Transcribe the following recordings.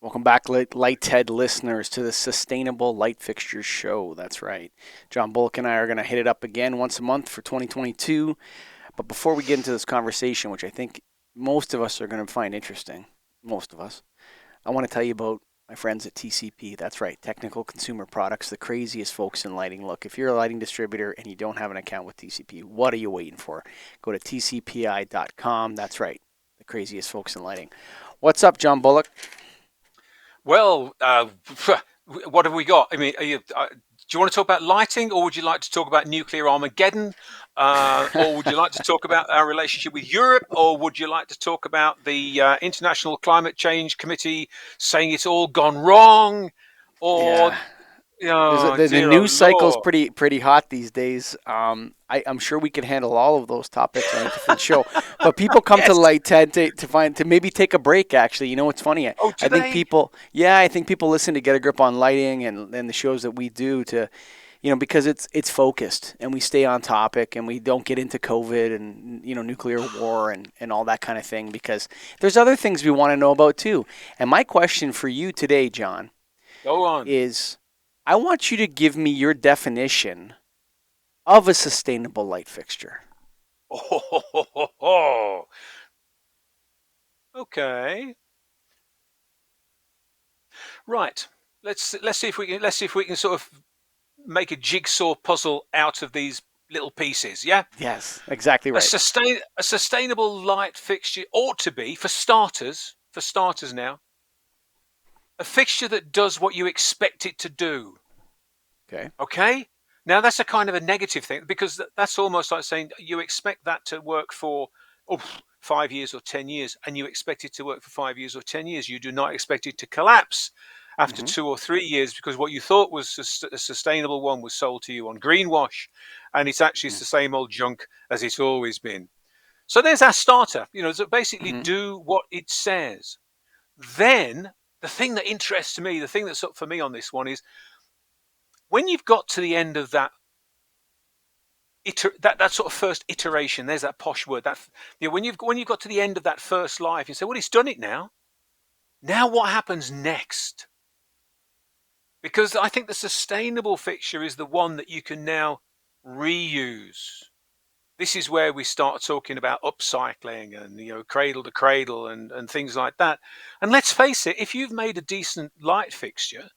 Welcome back, Lighthead listeners, to the Sustainable Light Fixtures Show. That's right. John Bullock and I are going to hit it up again once a month for 2022. But before we get into this conversation, which I think most of us are going to find interesting, most of us, I want to tell you about my friends at TCP. That's right, Technical Consumer Products, the craziest folks in lighting. Look, if you're a lighting distributor and you don't have an account with TCP, what are you waiting for? Go to tcpi.com. That's right, the craziest folks in lighting. What's up, John Bullock? Well, what have we got? I mean, do you want to talk about lighting, or would you like to talk about nuclear Armageddon, or would you like to talk about our relationship with Europe, or would you like to talk about the International Climate Change Committee saying it's all gone wrong, or Yeah, oh the dear, oh news cycle's Lord, pretty hot these days. I'm sure we could handle all of those topics on a different show, but people come to yes. Light Ted to maybe take a break. Actually, you know what's funny? Oh, I do think they? people, yeah, I think people listen to get a grip on lighting and the shows that we do to, because it's focused and we stay on topic and we don't get into COVID and nuclear war and all that kind of thing because there's other things we want to know about too. And my question for you today, John, Go on. is I want you to give me your definition of a sustainable light fixture. Oh, okay. Right. Let's see if we can sort of make a jigsaw puzzle out of these little pieces. Yeah, Yes, exactly right. a sustainable light fixture ought to be, for starters now, a fixture that does what you expect it to do. Okay. Okay. Now that's a kind of a negative thing because that's almost like saying you expect that to work for oh, 5 years or 10 years, and you expect it to work for 5 years or 10 years. You do not expect it to collapse after Mm-hmm. 2 or 3 years because what you thought was a sustainable one was sold to you on greenwash, and it's actually the same old junk as it's always been. So there's our starter. So basically Mm-hmm. do what it says. Then the thing that interests me, the thing that's up for me on this one is when you've got to the end of that sort of first iteration. There's that posh word. When you've got to the end of that first life, you say, "Well, it's done it now. Now what happens next?" Because I think the sustainable fixture is the one that you can now reuse. This is where we start talking about upcycling and cradle to cradle and things like that. And let's face it, if you've made a decent light fixture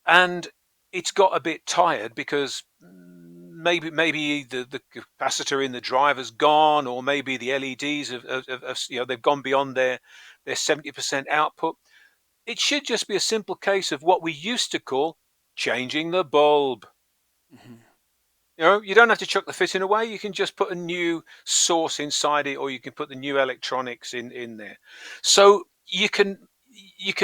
and it's got a bit tired because maybe the capacitor in the driver's gone, or maybe the LEDs they've gone beyond their 70% output. It should just be a simple case of what we used to call changing the bulb. Mm-hmm. You don't have to chuck the fitting away. You can just put a new source inside it, or you can put the new electronics in there. So you can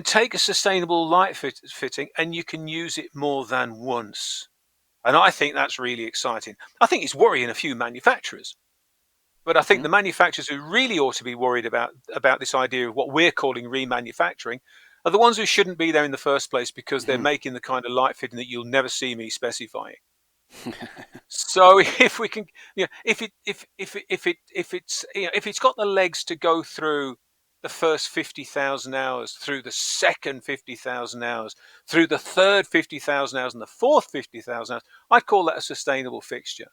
take a sustainable light fitting and you can use it more than once. And I think that's really exciting. I think it's worrying a few manufacturers, but I think Mm-hmm. the manufacturers who really ought to be worried about this idea of what we're calling remanufacturing are the ones who shouldn't be there in the first place because they're Mm-hmm. making the kind of light fitting that you'll never see me specifying. So if we can, if it's got the legs to go through the first 50,000 hours, through the second 50,000 hours, through the third 50,000 hours, and the fourth 50,000 hours, I'd call that a sustainable fixture.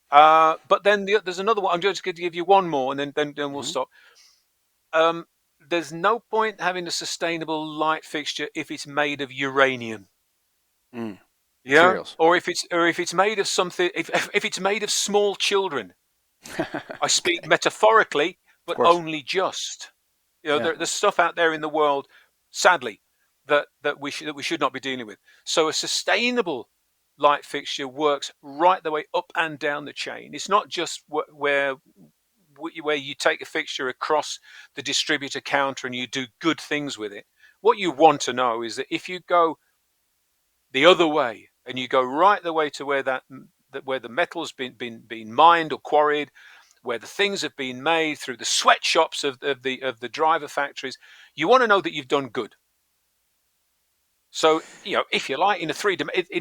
But then there's another one. I'm just going to give you one more, and then we'll Mm-hmm. stop. Um, there's no point having a sustainable light fixture if it's made of uranium. Mm. Yeah, Materials. or if it's made of something, if it's made of small children. I speak Okay. metaphorically, Of but course. only just. Yeah. There's stuff out there in the world, sadly, that we should not be dealing with. So a sustainable light fixture works right the way up and down the chain. It's not just where you take a fixture across the distributor counter and you do good things with it. What you want to know is that if you go the other way and you go right the way to where the metal's been mined or quarried, where the things have been made through the sweatshops of the driver factories, you want to know that you've done good. So if you like, in a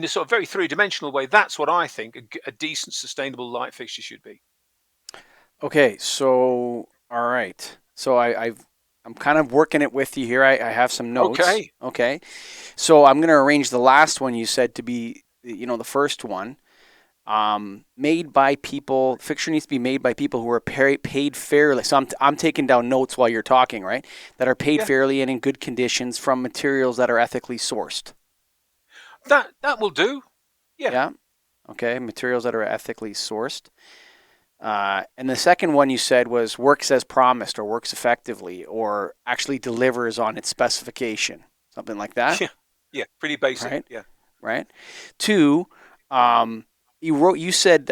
sort of very three-dimensional way, that's what I think a decent sustainable light fixture should be. Okay. So, all right. So I'm kind of working it with you here. I have some notes. Okay. Okay. So I'm going to arrange the last one you said to be, the first one. Made by people. Fixture needs to be made by people who are paid fairly. So I'm taking down notes while you're talking, right? That are paid Yeah. fairly and in good conditions from materials that are ethically sourced. That will do. Yeah. Yeah. Okay. Materials that are ethically sourced. And the second one you said was works as promised or works effectively or actually delivers on its specification, something like that, Yeah. Yeah. Pretty basic. right? Yeah. Right. Two, um, you said,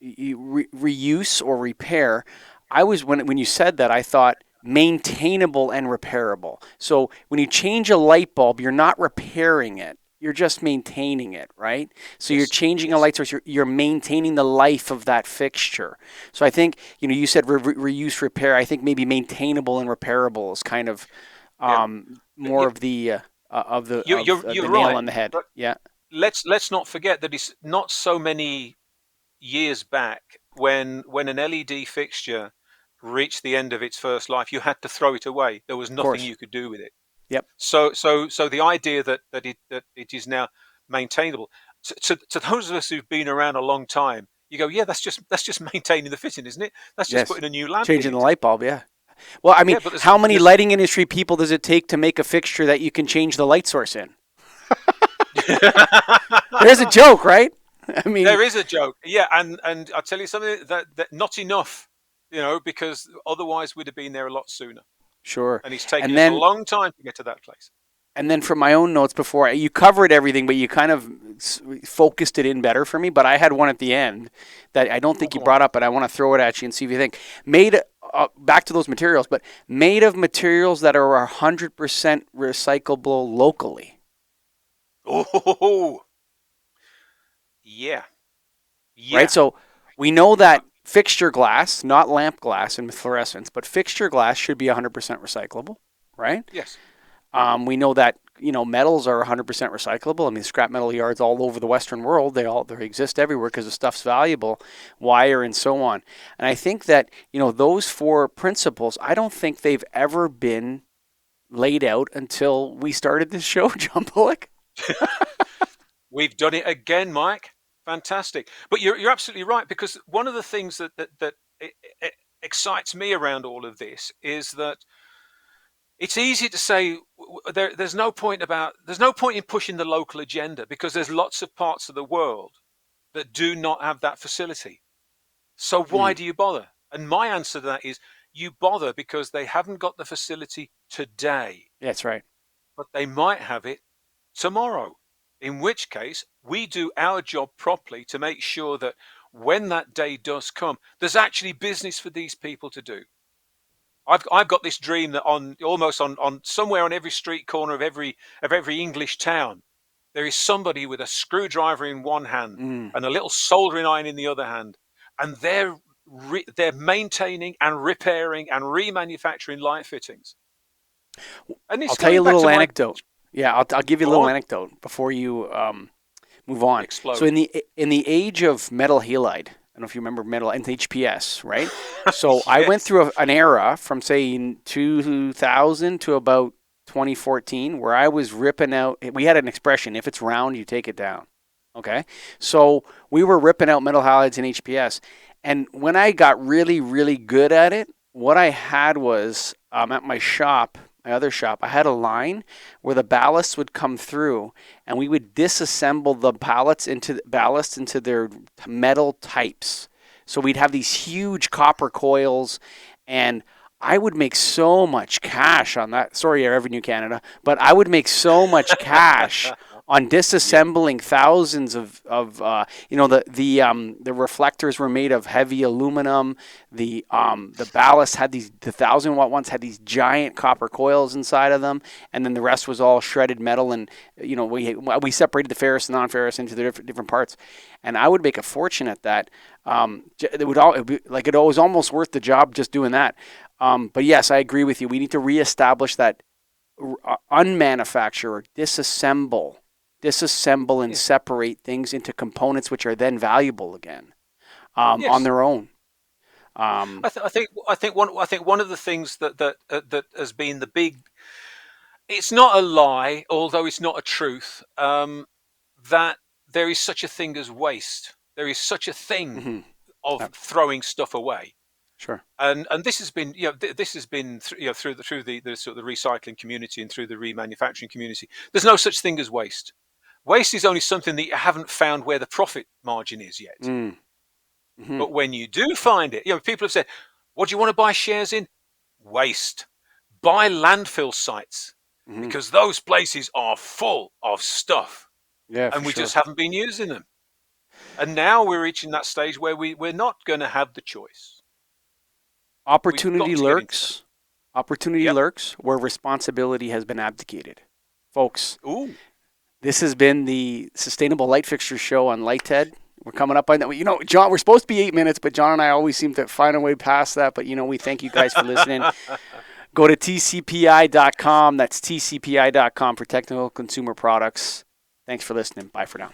reuse or repair. When you said that, I thought maintainable and repairable. So when you change a light bulb, you're not repairing it. You're just maintaining it, right? So you're Yes. changing a Yes. light source. You're maintaining the life of that fixture. So I think you said reuse, repair. I think maybe maintainable and repairable is kind of Yeah. more Yeah. of the You're the nail right. on the head. But Yeah, let's not forget that it's not so many years back when an LED fixture reached the end of its first life, you had to throw it away. There was of nothing course. you could do with it. Yep, So the idea that it is now maintainable, to those of us who've been around a long time, you go, yeah, that's just maintaining the fitting, isn't it? That's just yes. putting a new lamp in Changing the it. light bulb, yeah. Well, I mean, Yeah, but there's how many there's lighting industry people does it take to make a fixture that you can change the light source in? There's a joke, right? I mean, there is a joke, yeah, and I'll tell you something that not enough, because otherwise we'd have been there a lot sooner, sure. and it's taken And us a then long time to get to that place. from my own notes before, you covered everything, but you kind of focused it in better for me. But I had one at the end that I don't Oh, think you go on. brought up, but I want to throw it at you and see if you think. Made back to those materials, but made of materials that are 100% recyclable locally. Oh, yeah, Right? yeah. So we know that fixture glass, not lamp glass and fluorescence, but fixture glass should be 100% recyclable, right? Yes. We know that metals are 100% recyclable. I mean, scrap metal yards all over the Western world, they exist everywhere because the stuff's valuable, wire and so on. And I think that those four principles, I don't think they've ever been laid out until we started this show, John Bullock. We've done it again, Mike. Fantastic. But you're absolutely right, because one of the things that excites me around all of this is that it's easy to say there's no point in pushing the local agenda, because there's lots of parts of the world that do not have that facility. So why Mm, do you bother? And my answer to that is you bother because they haven't got the facility today, that's right. but they might have it tomorrow. In which case, we do our job properly to make sure that when that day does come, there's actually business for these people to do. I've got this dream that on somewhere on every street corner of every English town, there is somebody with a screwdriver in one hand Mm. and a little soldering iron in the other hand, and they're maintaining and repairing and remanufacturing light fittings. And I'll it's tell you going a back little to my anecdote. Yeah, I'll give you a go little on, anecdote before you move on. So explode. in the age of metal halide, I don't know if you remember metal and HPS, right? So I went Yes. through an era from say 2000 to about 2014 where I was ripping out. We had an expression: if it's round, you take it down. Okay, so we were ripping out metal halides in HPS, and when I got really, really good at it, what I had was at my other shop, I had a line where the ballast would come through, and we would disassemble the ballast into their metal types. So we'd have these huge copper coils, and I would make so much cash on that. Sorry, Revenue Canada, but I would make so much cash on Yeah. disassembling thousands the reflectors were made of heavy aluminum. The ballast had the 1,000 watt ones had these giant copper coils inside of them, and then the rest was all shredded metal. And we separated the ferrous and non-ferrous into the different parts, and I would make a fortune at that. It was almost worth the job just doing that. But yes, I agree with you. We need to reestablish that unmanufacture or disassemble and Yeah. separate things into components which are then valuable again on Yes. their own. I think one of the things that has been the big. It's not a lie, although it's not a truth. That there is such a thing as waste. There is such a thing Mm-hmm. of throwing stuff away. Sure. And this has been this has been through the sort of the recycling community and through the remanufacturing community. There's no such thing as waste. Waste is only something that you haven't found where the profit margin is yet. Mm-hmm. But when you do find it, people have said, "What do you want to buy shares in?" Waste. Buy landfill sites Mm-hmm. because those places are full of stuff, Yeah, for and we sure. just haven't been using them. And now we're reaching that stage where we're not going to have the choice. We've Opportunity got to get into that. lurks. Opportunity Yep. lurks where responsibility has been abdicated. Folks, Ooh. this has been the Sustainable Light Fixtures Show on Lighthead. We're coming up on that. John, we're supposed to be 8 minutes, but John and I always seem to find a way past that. But, we thank you guys for listening. Go to tcpi.com. That's tcpi.com for technical consumer products. Thanks for listening. Bye for now.